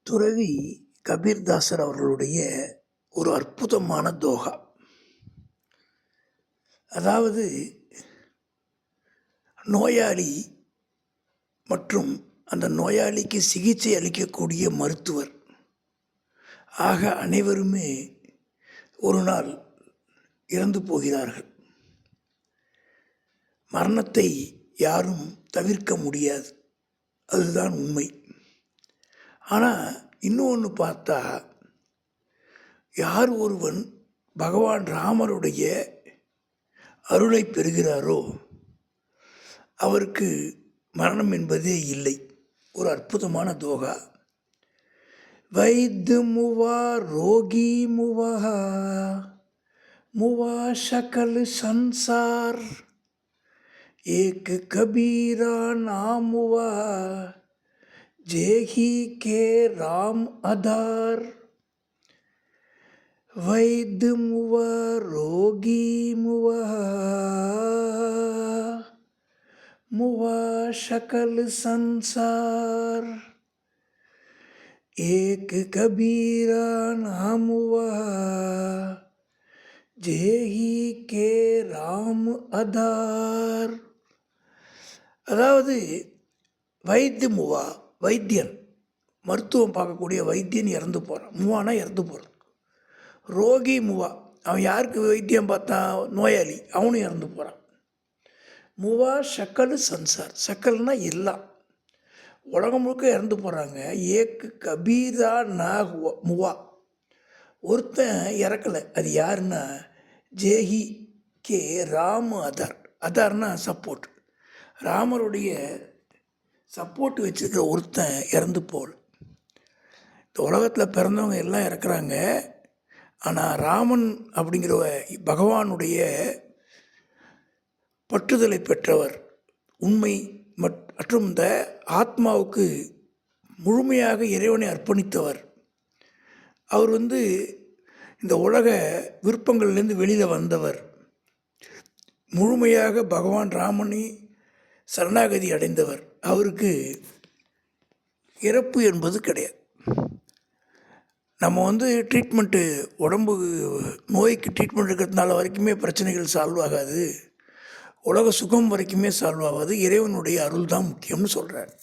துறவி கபீர்தாசர் அவர்களுடைய ஒரு அற்புதமான தோகா. அதாவது நோயாளி மற்றும் அந்த நோயாளிக்கு சிகிச்சை அளிக்கக்கூடிய மருத்துவர் ஆக அனைவருமே ஒரு நாள் இறந்து போகிறார்கள். மரணத்தை யாரும் தவிர்க்க முடியாது, அதுதான் உண்மை. ஆனால் இன்னொன்று பார்த்தா, யார் ஒருவன் பகவான் ராமருடைய அருளை பெறுகிறாரோ அவருக்கு மரணம் என்பதே இல்லை. ஒரு அற்புதமான தோகா. வைத்து முவா ரோகி முவா முவா शकल संसार एक कबीरा नाम हुआ जेही के राम आधार. वैद्य मुआ रोगी मुआ मुआ शकल संसार एक कबीरा नाम हुआ जेही के राम आधार. அதாவது வைத்திய முவா, வைத்தியன், மருத்துவம் பார்க்கக்கூடிய வைத்தியன் இறந்து போகிறான். முவானா இறந்து போகிறான். ரோகி முவா, அவன் யாருக்கு வைத்தியம் பார்த்தான்? நோயாளி, அவனும் இறந்து போகிறான். முவா ஷக்கல் சன்சார், ஷக்கல்னா எல்லாம், உலகம் முழுக்க இறந்து போகிறாங்க. ஏக்கு கபீரா நா முவா, ஒருத்தன் இறக்கலை. அது யாருன்னா ஜேஹி கே ராம் ஆதார். ஆதார்னா சப்போர்ட். ராமருடைய சப்போர்ட் வச்சுருக்கிற ஒருத்தன் இறந்து போகல. இந்த உலகத்தில் பிறந்தவங்க எல்லாம் இறக்குறாங்க. ஆனால் ராமன் அப்படிங்கிற பகவானுடைய பற்றுதலை பெற்றவர், உண்மை மற்றும் இந்த ஆத்மாவுக்கு முழுமையாக இறைவனை அர்ப்பணித்தவர், அவர் இந்த உலக விருப்பங்கள்லேருந்து வெளியில் வந்தவர், முழுமையாக பகவான் ராமனை சரணாகதி அடைந்தவர். அவருக்கு இறப்பு என்பது கிடையாது. நம்ம ட்ரீட்மெண்ட்டு, உடம்பு நோய்க்கு ட்ரீட்மெண்ட் இருக்கிறதுனால வரைக்குமே பிரச்சனைகள் சால்வ் ஆகாது, உலக சுகம் வரைக்குமே சால்வ் ஆகாது. இறைவனுடைய அருள் தான் முக்கியம்னு சொல்கிறார்.